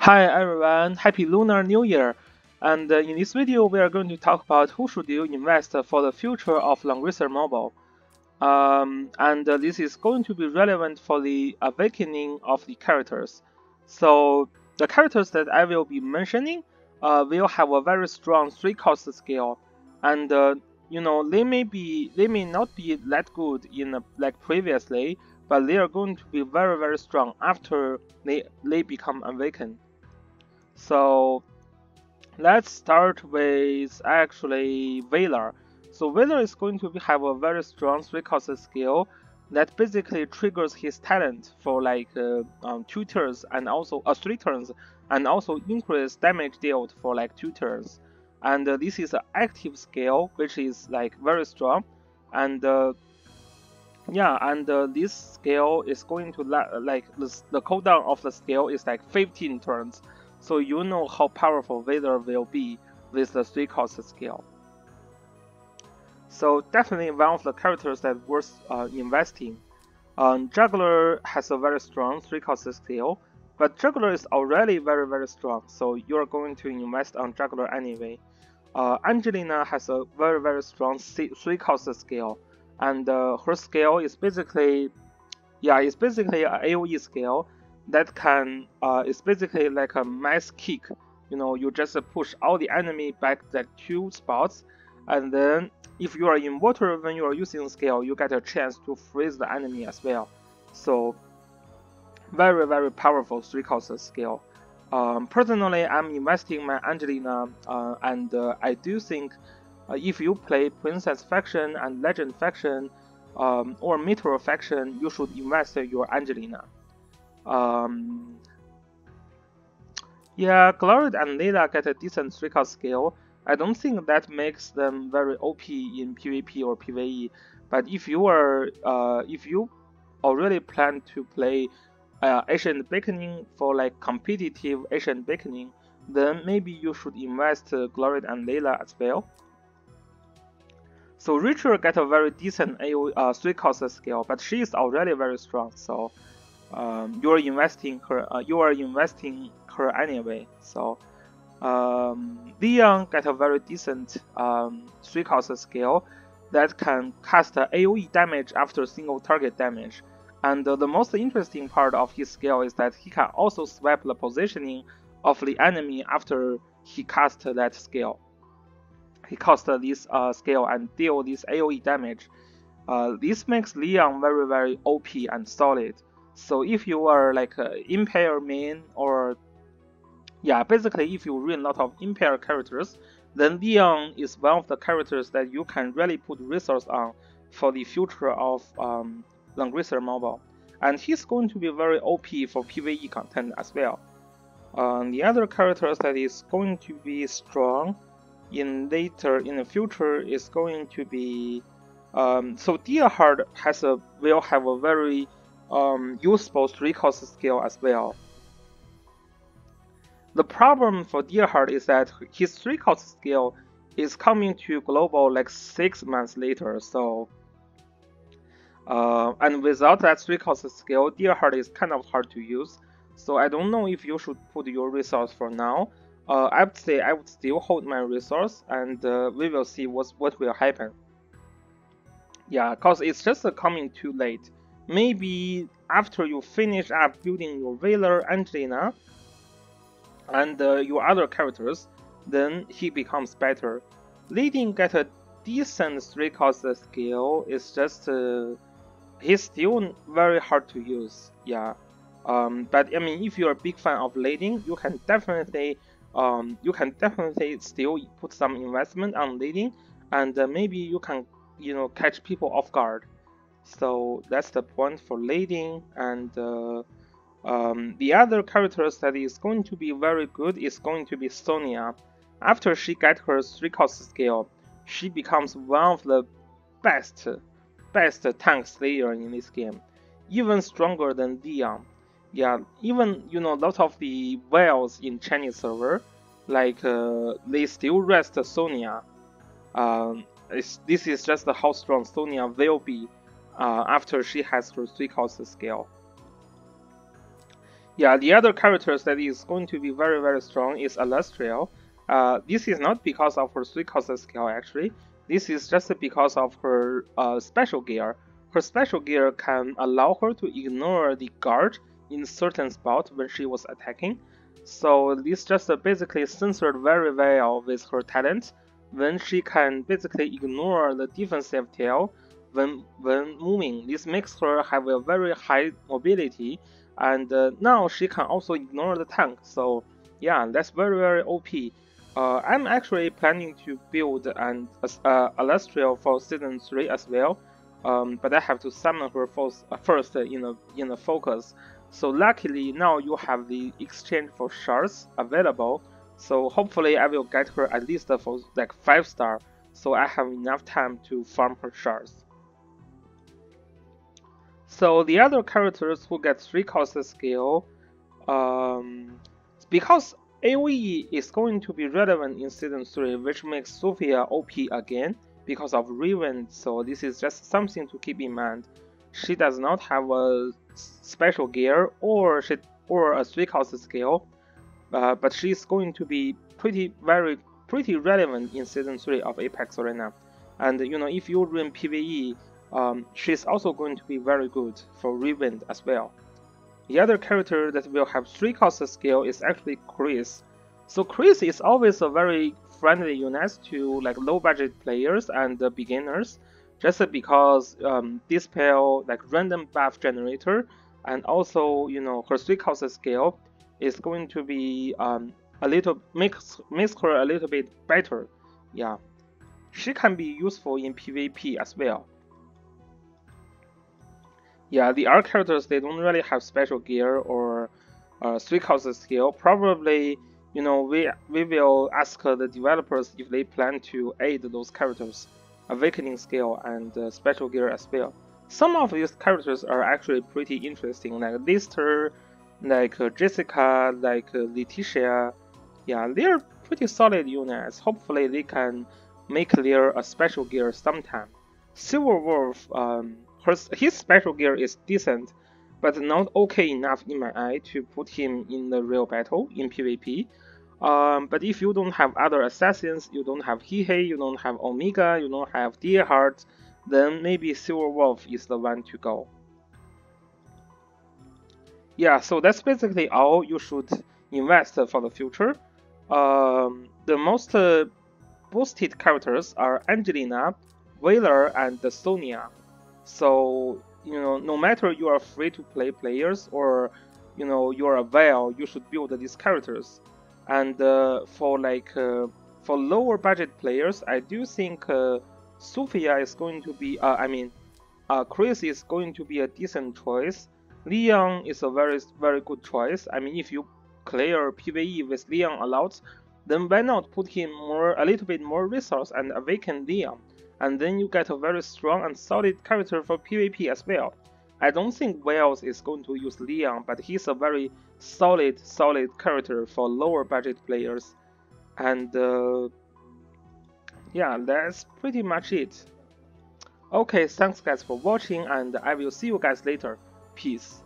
Hi everyone, happy Lunar New Year! And in this video we are going to talk about who should you invest for the future of Langrisser Mobile. This is going to be relevant for the awakening of the characters. So the characters that I will be mentioning will have a very strong 3-cost skill, and they may not be that good in like previously, but they are going to be very strong after they become awakened. So let's start with actually Valor. So Valor is going to have a very strong 3-cost skill that basically triggers his talent for like 2 turns and also 3 turns, and also increase damage dealt for like 2 turns. And this is an active skill which is like very strong, and this skill is going to the cooldown of the skill is like 15 turns. So you know how powerful Valor will be with the 3-cost skill. So definitely one of the characters that worth investing. Juggler has a very strong 3-cost skill, but Juggler is already very strong, so you are going to invest on Juggler anyway. Angelina has a very strong 3-cost skill, and her skill is basically, it's basically an AOE skill that can it's basically like a mass kick. You just push all the enemy back like 2 spots, and then if you are in water when you are using the skill, you get a chance to freeze the enemy as well. So very powerful 3-cost skill. Personally, I'm investing my Angelina, and I do think if you play Princess faction and Legend faction or Meteor faction, you should invest your Angelina. Glory and Layla get a decent 3-cost skill. I don't think that makes them very OP in PvP or PvE. But if you already plan to play Ancient Beacon for like competitive Ancient Beacon, then maybe you should invest Glory and Layla as well. So Rachel get a very decent 3-cost skill, but she is already very strong. So you are investing her anyway. So Leon get a very decent 3-cost skill that can cast AOE damage after single target damage. And the most interesting part of his skill is that he can also swap the positioning of the enemy after he casts that skill. He casts this skill and deal this AOE damage. This makes Leon very OP and solid. So if you are like Impale main, or basically if you run a lot of Impale characters, then Leon is one of the characters that you can really put resource on for the future of Langrisser Mobile. And he's going to be very OP for PvE content as well. The other characters that is going to be strong in the future is going to be so Deerheart will have a very useful 3-cost skill as well. The problem for Deerheart is that his 3-cost skill is coming to global like 6 months later. So and without that 3-cost skill, Deerheart is kind of hard to use. So I don't know if you should put your resource for now. I would say I would still hold my resource, and we will see what will happen. Cause it's just coming too late. Maybe after you finish up building your Valor, Angelina, and your other characters, then he becomes better. Leading get a decent 3-cost skill. It's just he's still very hard to use. But I mean, if you're a big fan of leading, you can definitely still put some investment on leading, and maybe you can catch people off guard. So that's the point for leading. And the other characters that is going to be very good is going to be Sonia. After she gets her 3-cost skill, she becomes one of the best tank slayer in this game, even stronger than Dion. Even a lot of the whales in Chinese server, like they still rest Sonia. This is just how strong Sonia will be after she has her 3-cost skill. Yeah, the other characters that is going to be very strong is Alastria. This is not because of her 3-cost skill actually. This is just because of her special gear. Her special gear can allow her to ignore the guard in certain spot when she was attacking. So this just basically censored very well with her talent, when she can basically ignore the defensive tail when moving. This makes her have a very high mobility, and now she can also ignore the tank. So yeah, that's very OP. I'm actually planning to build an Alastria for season 3 as well, but I have to summon her first in a focus. So luckily now you have the exchange for shards available. So hopefully I will get her at least for like 5-star, so I have enough time to farm her shards. So the other characters who get 3-cost skill, because AoE is going to be relevant in season 3, which makes Sophia OP again because of Riven. So this is just something to keep in mind. She does not have a special gear or a 3-cost skill, but she's going to be pretty relevant in season 3 of Apex Arena. And if you run PvE, she's also going to be very good for Riven as well. The other character that will have 3-cost skill is actually Chris. So Chris is always a very friendly unit to like low budget players and beginners, just because dispel like random buff generator, and also her 3-cost skill is going to be makes her a little bit better. Yeah, she can be useful in PvP as well. Yeah, the R characters, they don't really have special gear or 3-cost skill. Probably, we will ask the developers if they plan to add those characters, awakening skill and special gear as well. Some of these characters are actually pretty interesting, like Lister, like Jessica, like Letitia. Yeah, they're pretty solid units. Hopefully they can make their special gear sometime. Silver Wolf, his special gear is decent, but not okay enough in my eye to put him in the real battle in PvP. But if you don't have other assassins, you don't have Hihe, you don't have Omega, you don't have Deerheart, then maybe Silver Wolf is the one to go. Yeah, so that's basically all you should invest for the future. The most boosted characters are Angelina, Whaler, and Sonia. So no matter you are free-to-play players or you are a whale, you should build these characters. And for lower budget players, I do think Sophia is going to be Chris is going to be a decent choice. Leon is a very good choice. I mean, if you clear PvE with Leon a lot, then why not put him a little bit more resource and awaken Leon, and then you get a very strong and solid character for PvP as well. I don't think Wales is going to use Leon, but he's a very solid character for lower budget players. And yeah, that's pretty much it. Okay, thanks guys for watching, and I will see you guys later. Peace.